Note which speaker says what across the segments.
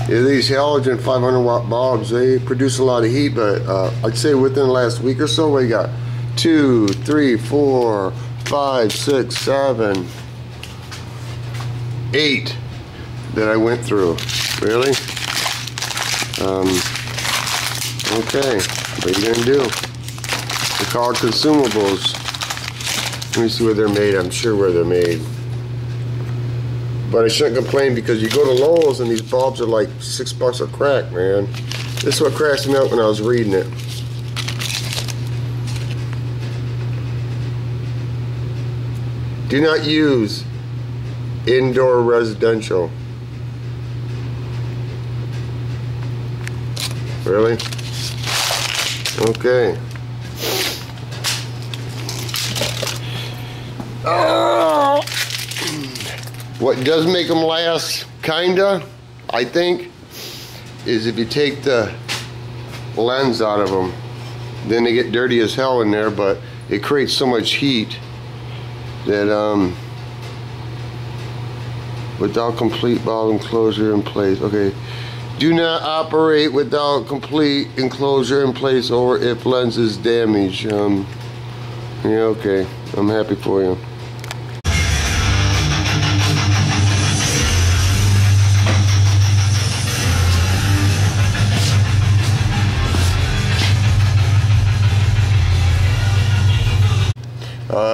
Speaker 1: Yeah, these halogen 500 watt bulbs, they produce a lot of heat, but I'd say within the last week or so, we got 2, 3, 4, 5, 6, 7, 8 that I went through. Really? Okay, what are you gonna do? They're called consumables. Let me see where they're made. I'm sure where they're made. But I shouldn't complain, because you go to Lowe's and these bulbs are like $6 a crack, man. This is what crashed me out when I was reading it. Do not use indoor residential. Really? Okay. What does make them last, kinda, I think, is if you take the lens out of them. Then they get dirty as hell in there, but it creates so much heat that without complete bulb enclosure in place. Okay. Do not operate without complete enclosure in place or if lens is damaged. Yeah, okay. I'm happy for you.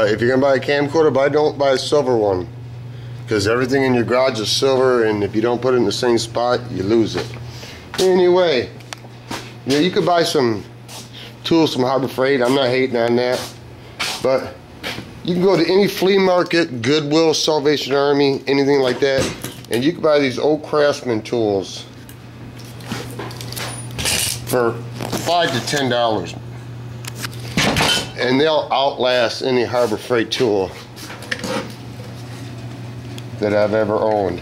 Speaker 1: If you're gonna buy a camcorder, don't buy a silver one, because everything in your garage is silver, and if you don't put it in the same spot, you lose it. Anyway, you could buy some tools from Harbor Freight. I'm not hating on that, but you can go to any flea market, Goodwill, Salvation Army, anything like that, and you can buy these old Craftsman tools for $5 to $10. And they'll outlast any Harbor Freight tool that I've ever owned.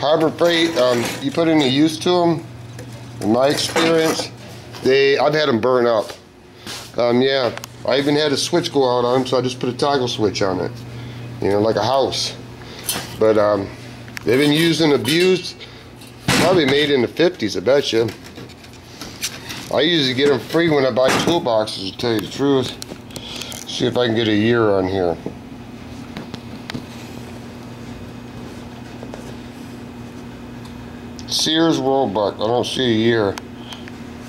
Speaker 1: Harbor Freight, you put any use to them, in my experience, I've had them burn up. Yeah, I even had a switch go out on them, so I just put a toggle switch on it, like a house. But they've been used and abused, probably made in the 50s, I bet you. I usually get them free when I buy toolboxes, to tell you the truth. See if I can get a year on here. Sears Roebuck, I don't see a year.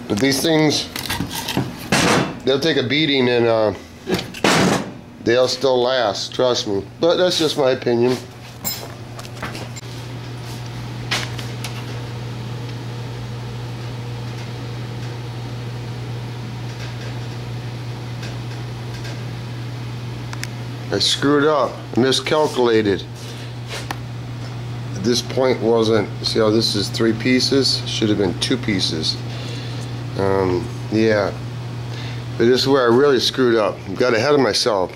Speaker 1: But these things, they'll take a beating and they'll still last, trust me. But that's just my opinion. I screwed up, I miscalculated. This point wasn't, see how this is 3 pieces? Should have been 2 pieces. Yeah, but this is where I really screwed up. Got ahead of myself.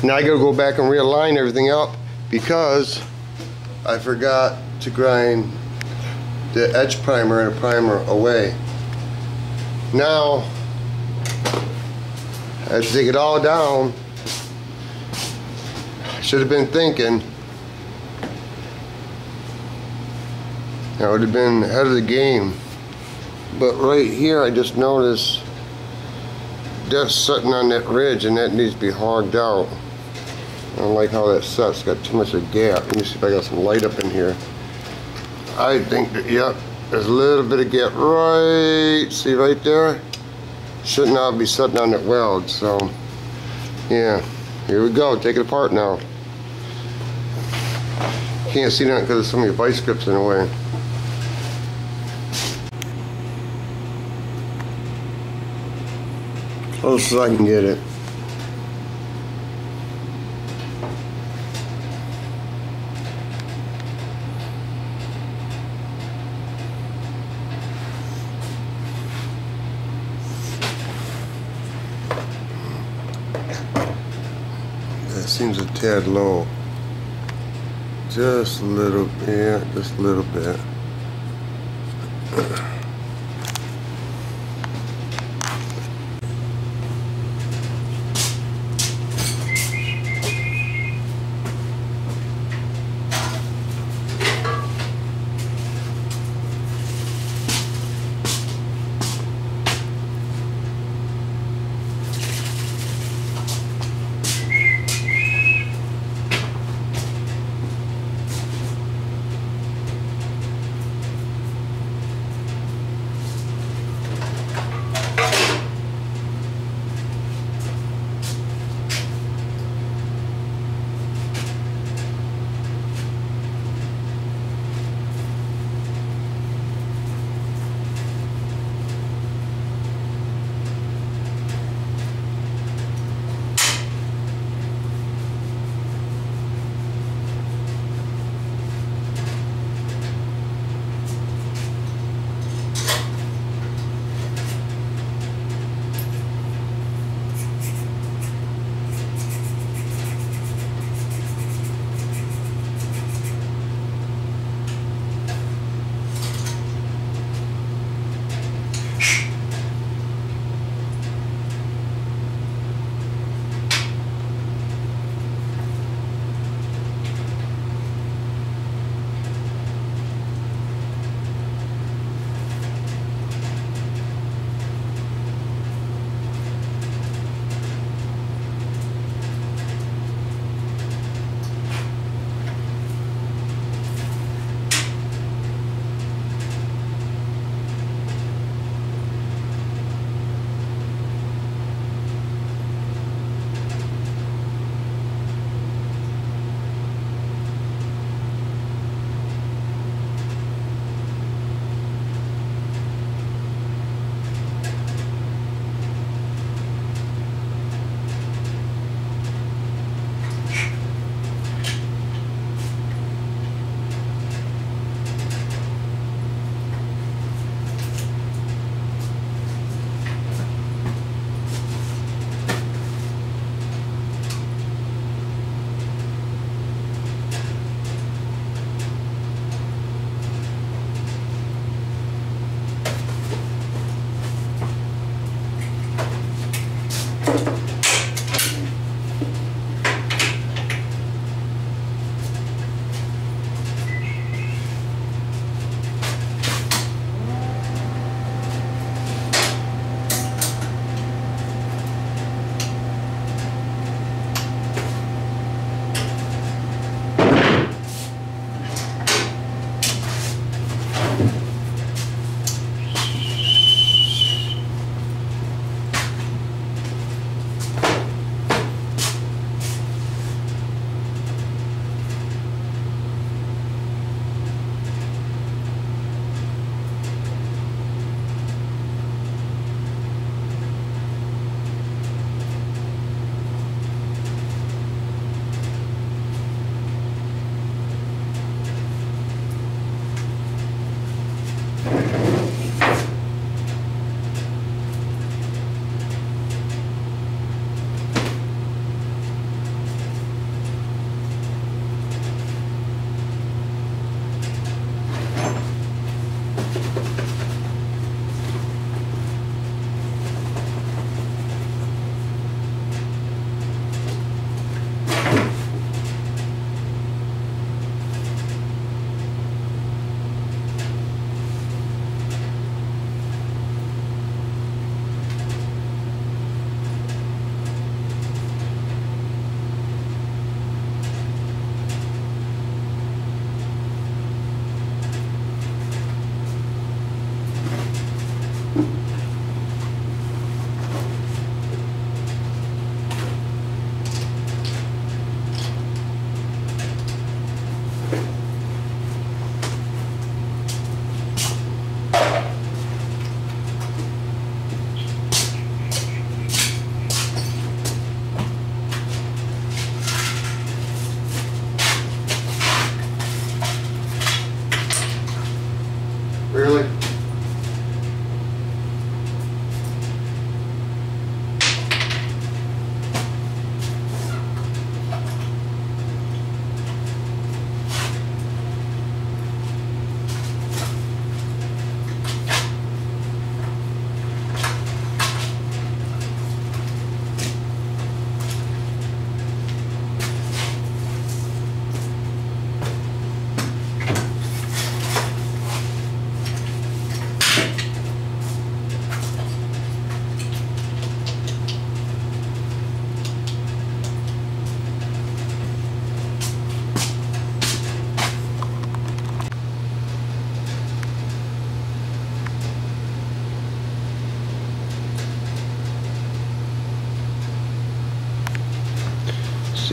Speaker 1: Now I gotta go back and realign everything up because I forgot to grind the edge primer and a primer away. Now I have to take it all down. Should have been thinking. I would have been ahead of the game. But right here I just noticed that's sitting on that ridge and that needs to be hogged out. I don't like how that sets. It's got too much of a gap. Let me see if I got some light up in here. I think that, yep, there's a little bit of gap right, see right there? Should not be sitting on that weld, so yeah, here we go, take it apart now. Can't see that because of some of your vice grips in the way. Close as I can get it. That seems a tad low. Just a little, yeah, just a little bit.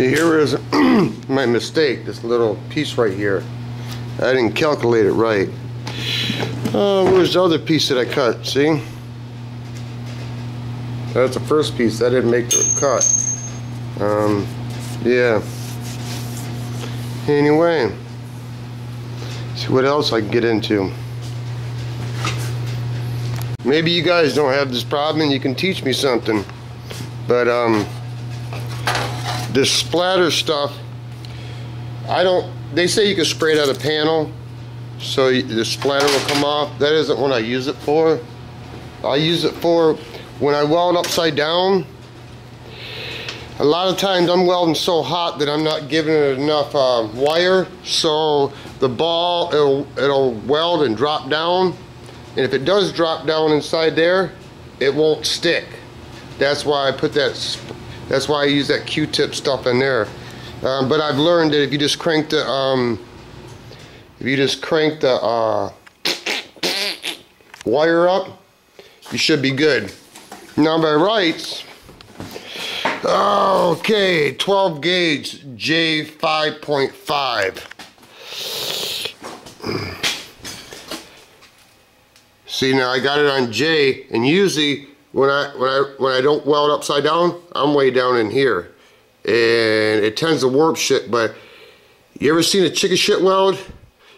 Speaker 1: See, here is my mistake, this little piece right here. I didn't calculate it right. Where's the other piece that I cut? See? That's the first piece. I didn't make the cut. Yeah. Anyway. See what else I can get into. Maybe you guys don't have this problem and you can teach me something. But, this splatter stuff, they say you can spray it out of the panel so the splatter will come off. That isn't what I use it for. I use it for when I weld upside down. A lot of times I'm welding so hot that I'm not giving it enough wire, so the ball, it'll weld and drop down. And if it does drop down inside there, it won't stick. That's why I put that. That's why I use that Q-tip stuff in there. But I've learned that if you just crank the wire up, you should be good. Now by rights, okay, 12 gauge J5.5. See, now I got it on J, and usually when I don't weld upside down, I'm way down in here, and it tends to warp shit. But you ever seen a chicken shit weld?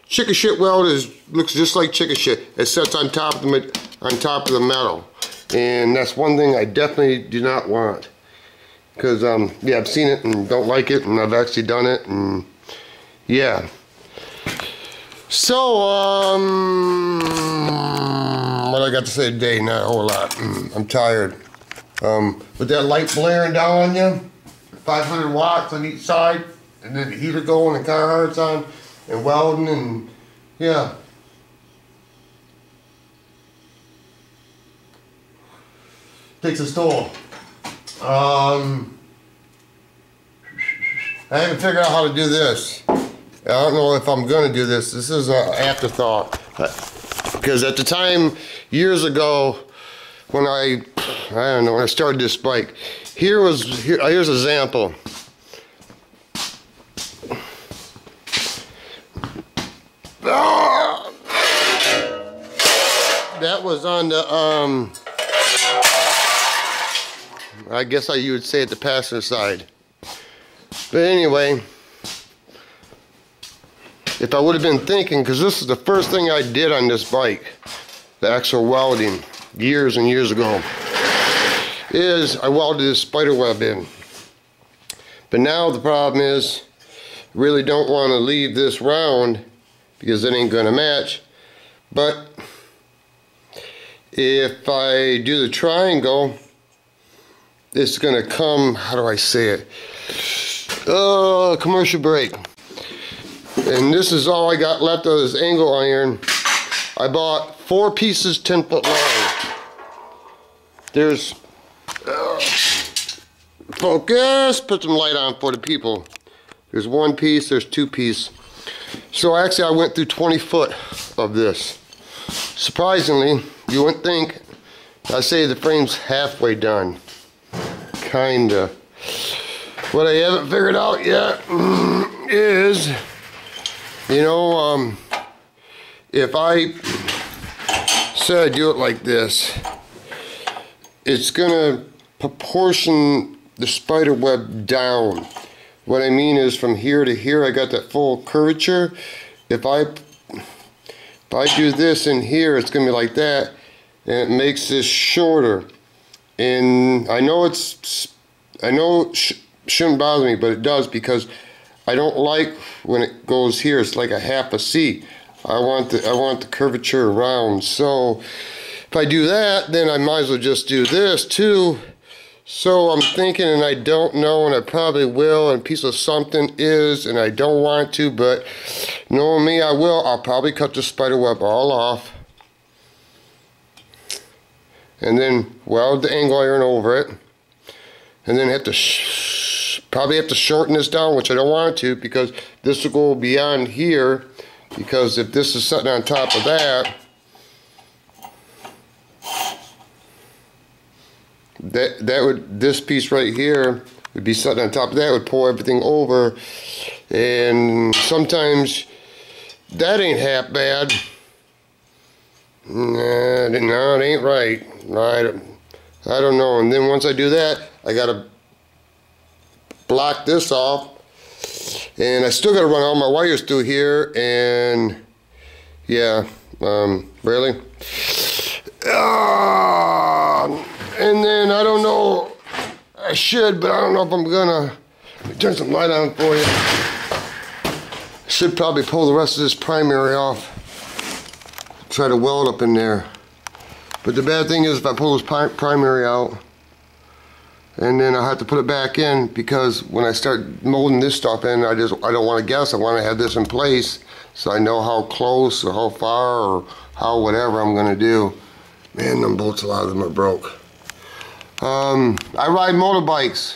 Speaker 1: Chicken shit weld looks just like chicken shit. It sits on top of the metal, and that's one thing I definitely do not want. Because yeah, I've seen it and don't like it, and I've actually done it, and yeah. So what I got to say today? Not a whole lot. I'm tired. With that light blaring down on you, 500 watts on each side, and then the heater going, and car hearts on, and welding, and yeah. Takes a toll. I haven't figured out how to do this. I don't know if I'm going to do this. This is an afterthought. Because at the time, years ago, when I don't know, when I started this bike, here's an example. That was on the, I guess you would say at the passenger side. But anyway, if I would have been thinking, because this is the first thing I did on this bike, the actual welding, years and years ago, is I welded this spider web in. But now the problem is, I really don't want to leave this round because it ain't going to match. But if I do the triangle, it's going to come, how do I say it? Commercial break. And this is all I got left of this angle iron. I bought 4 pieces 10 foot long. There's, focus, put some light on for the people. There's 1 piece, there's 2 pieces. So actually I went through 20 foot of this. Surprisingly, you wouldn't think, I say the frame's halfway done. Kinda. What I haven't figured out yet is, you know, if I say I do it like this, it's gonna proportion the spider web down. What I mean is from here to here, I got that full curvature. If I do this in here, it's gonna be like that, and it makes this shorter. And I know shouldn't bother me, but it does, because I don't like when it goes here. It's like a half a C. I want the curvature around. So if I do that, then I might as well just do this too. So I'm thinking, and I don't know, and I probably will, and a piece of something is, and I don't want to, but knowing me, I will. I'll probably cut the spider web all off, and then weld the angle iron over it, and then have to probably have to shorten this down, which I don't want to, because this will go beyond here, because if this is sitting on top of that, this piece right here would be sitting on top of that, would pour everything over, and sometimes that ain't half bad. Nah, no, it ain't right. I don't know. And then once I do that, I gotta block this off, and I still gotta run all my wires through here, and yeah, really. And then I don't know, I should, but I don't know if I'm gonna. Let me turn some light on for you. Should probably pull the rest of this primary off. Try to weld up in there. But the bad thing is if I pull this primary out, and then I have to put it back in, because when I start molding this stuff in, I don't want to guess. I want to have this in place so I know how close or how far or how whatever I'm going to do. Man, them bolts, a lot of them are broke. I ride motorbikes.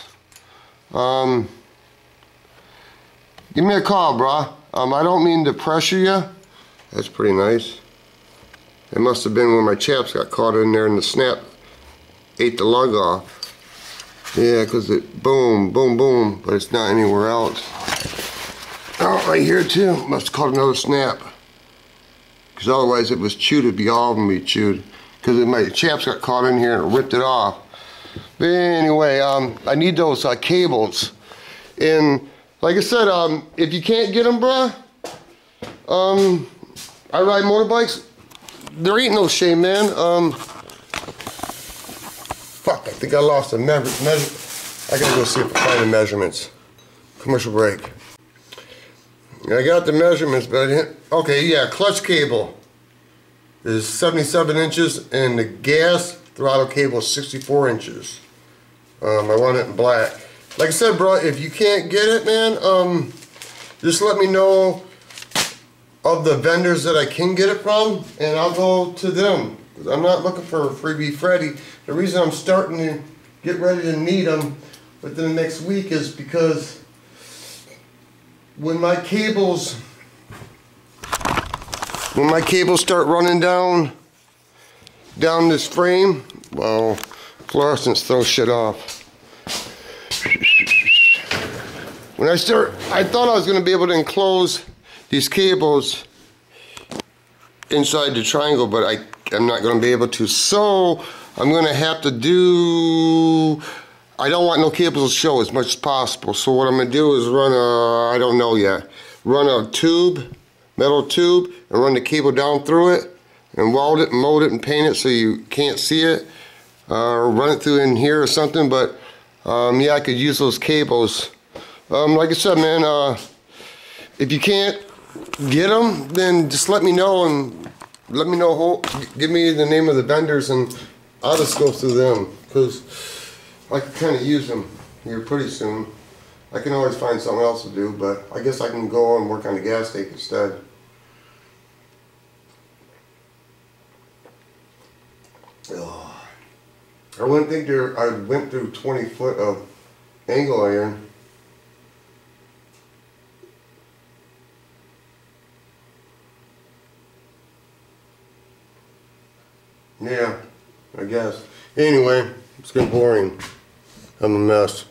Speaker 1: Give me a call, brah. I don't mean to pressure you. That's pretty nice. It must have been when my chaps got caught in there and the snap ate the lug off. Yeah, because it boom, boom, boom, but it's not anywhere else. Oh, right here too. Must have caught another snap. Because otherwise it was chewed, it'd be all of them be chewed. Because my chaps got caught in here and it ripped it off. But anyway, I need those cables. And like I said, if you can't get them, bruh, I ride motorbikes. There ain't no shame, man. Fuck, I think I lost a measure. I gotta go see if I find the measurements. Commercial break. I got the measurements, but I didn't. Okay, yeah, clutch cable is 77 inches, and the gas throttle cable is 64 inches. I want it in black. Like I said, bro, if you can't get it, man, just let me know of the vendors that I can get it from, and I'll go to them. I'm not looking for a freebie Freddy. The reason I'm starting to get ready to need them within the next week is because when my cables start running down this frame, well, fluorescence throws shit off. When I thought I was going to be able to enclose these cables inside the triangle, but I'm not going to be able to. So I'm going to have to do, I don't want no cables to show as much as possible. So what I'm going to do is run a, I don't know yet, run a tube, metal tube, and run the cable down through it, and weld it and mold it and paint it so you can't see it, or run it through in here or something. But yeah, I could use those cables. Like I said, man, if you can't get them, then just let me know, and let me know give me the name of the vendors, and I'll just go through them, because I can kind of use them here pretty soon. I can always find something else to do, but I guess I can go and work on the gas tank instead. Oh, I wouldn't think I went through 20 foot of angle iron. Yeah, I guess. Anyway, it's getting boring. I'm a mess.